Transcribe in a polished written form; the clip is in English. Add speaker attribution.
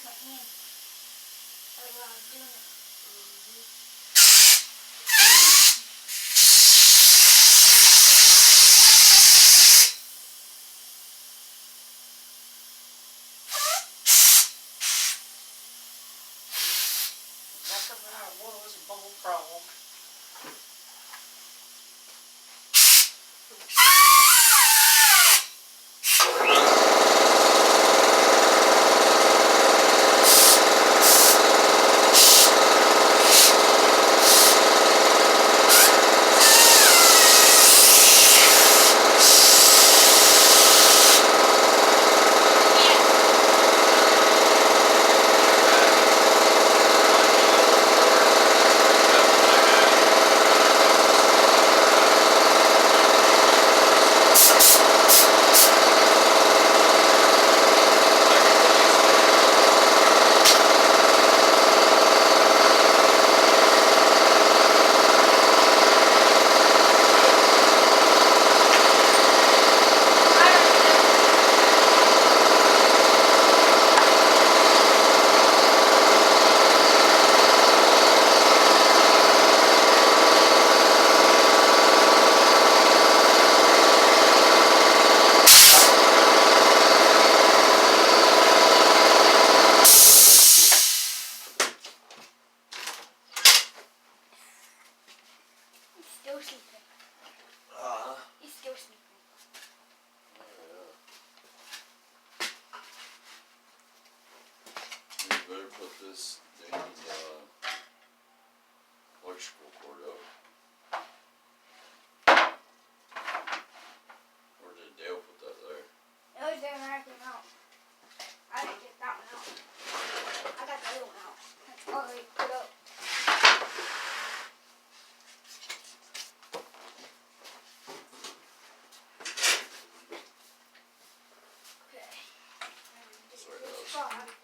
Speaker 1: use my hand. Like while I was doing it.
Speaker 2: That's about it was a bullfrog.
Speaker 1: Still sleeping. He's still sleeping.
Speaker 3: You better put this dang electrical cord up. Or did Dale put that there?
Speaker 1: It was there when I came out. I didn't get that one out. I got the other one out. That's already put up. Okay.
Speaker 3: Sorry,
Speaker 1: This spot.